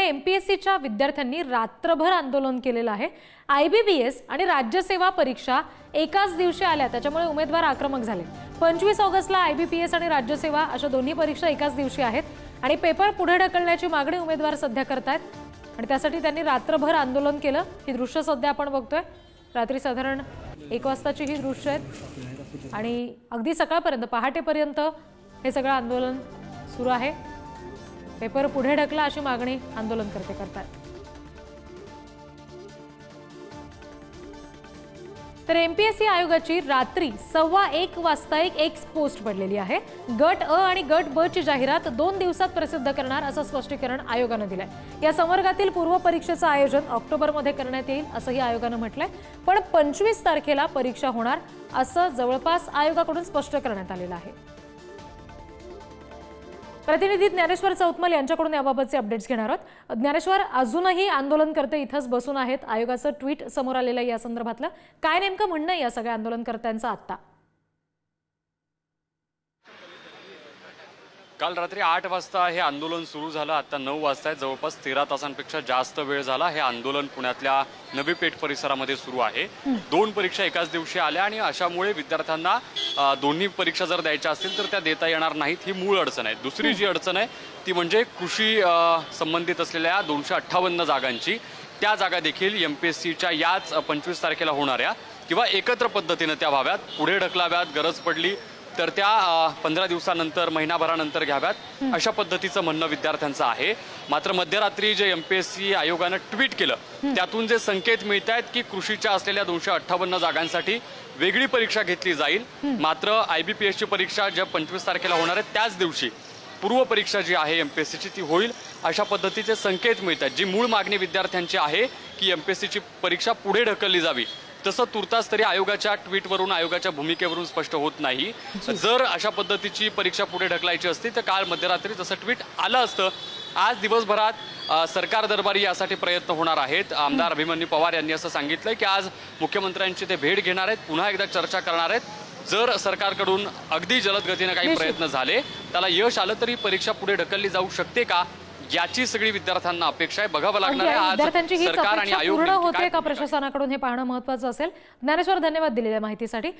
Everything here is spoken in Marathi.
एमपीएससीच्या विद्यार्थ्यांनी रात्रभर आंदोलन केलेलं आहे। आयबीपीएस आणि राज्यसेवा परीक्षा एकाच दिवशी आल्या, त्याच्यामुळे उमेदवार आक्रमक झाले। 25 ऑगस्टला आयबीपीएस आणि राज्यसेवा अशा दोन्ही परीक्षा एकाच दिवशी आहेत आणि पेपर पुढे ढकलण्याची मागणी उमेदवार सध्या करतायत आणि त्यासाठी त्यांनी रात्रभर आंदोलन केलं। ही दृश्य सध्या आपण बघतोय। रात्री साधारण 1 वाजताची ही दृश्य आहेत आणि अगदी सकाळपर्यंत पहाटेपर्यंत हे सगळं आंदोलन सुरू आहे। पेपर पुढे ढकला अशी मागणी आंदोलनकर्ते करतात। तर एमपीएससी आयोगाची रात्री 1:15 वाजता एक एक्स पोस्ट पडलेली आहे। गट अ आणि गट ब ची जाहिरात 2 दिवसात प्रसिद्ध करणार असं स्पष्टीकरण आयोगाने दिलंय। या संवर्गातील पूर्व परीक्षेचं आयोजन ऑक्टोबरमध्ये करण्यात येईल असंही आयोगाने म्हटलंय, पण 25 तारखेला परीक्षा होणार असं जवळपास आयोगाकडून स्पष्ट करण्यात आलेलं आहे। प्रतिनिधी ज्ञानेश्वर चौतमल यांच्याकडून याबाबतचे अपडेट्स घेणार आहोत। ज्ञानेश्वर, अजूनही आंदोलनकर्ते इथंच बसून आहेत। आयोगाचं ट्विट समोर आलेलं या संदर्भातलं काय नेमकं म्हणणं आहे या सगळ्या आंदोलनकर्त्यांचं आता? काल रात्री 8 वाजता हे आंदोलन सुरू झालं। आता 9 वाजता आहे। जवळपास 13 तासांपेक्षा जास्त वेळ झाला हे आंदोलन पुण्यातल्या नवी पेठ परिसरामध्ये सुरू आहे। 2 परीक्षा एकाच दिवशी आल्या आणि अशामुळे विद्यार्थ्यांना दोन्ही परीक्षा जर द्यायच्या असतील तर त्या देता येणार नाहीत, ही मूळ अडचण आहे। दुसरी जी अडचण आहे ती म्हणजे कृषी संबंधित असलेल्या 258 जागांची, त्या जागा देखील एमपीएससीच्या याच 25 तारखेला होणाऱ्या किंवा एकत्र पद्धतीने त्या व्हाव्यात, पुढे ढकलाव्यात, गरज पडली तर त्या 15 दिवसानंतर महिनाभरानंतर घ्याव्यात, अशा पद्धतीचं म्हणणं विद्यार्थ्यांचं आहे। मात्र मध्यरात्री जे एमपीएससी आयोगाने ट्विट केलं त्यातून जे संकेत मिळत आहेत की कृषीच्या असलेल्या 258 जागांसाठी वेगळी परीक्षा घेतली जाईल, मात्र आयबीपीएसची परीक्षा ज्या 25 तारखेला होणार आहे त्याच दिवशी पूर्व परीक्षा जी आहे एमपीएससीची ती होईल, अशा पद्धतीचे संकेत मिळतात। जी मूळ मागणी विद्यार्थ्यांची आहे की एमपीएससीची परीक्षा पुढे ढकलली जावी, तसं तुर्तास तरी आयोगाच्या ट्विटवरून, आयोगाच्या भूमिकेवरून स्पष्ट होत नाही। जर अशा पद्धतीची परीक्षा पुढे ढकलायची असती तर काल मध्यरात्री तसं ट्विट आलं असतं। आज दिवसभरात सरकार दरबारी यासाठी प्रयत्न होणार आहेत। आमदार अभिमन्यू पवार यांनी असं सांगितलंय की आज मुख्यमंत्र्यांची ते भेट घेणार आहेत, पुन्हा एकदा चर्चा करणार आहेत। जर सरकारकडून अगदी जलद गतीने काही प्रयत्न झाले, त्याला यश आलं तरी परीक्षा पुढे ढकलली जाऊ शकते का, याची सगळी विद्यार्थ्यांना अपेक्षा आहे। बघावं लागणार आहे विद्यार्थ्यांची ही अपेक्षा पूर्ण होते का प्रशासनाकडून हे पाहणं महत्त्वाचं असेल। ज्ञानेश्वर, धन्यवाद दिलेल्या माहितीसाठी।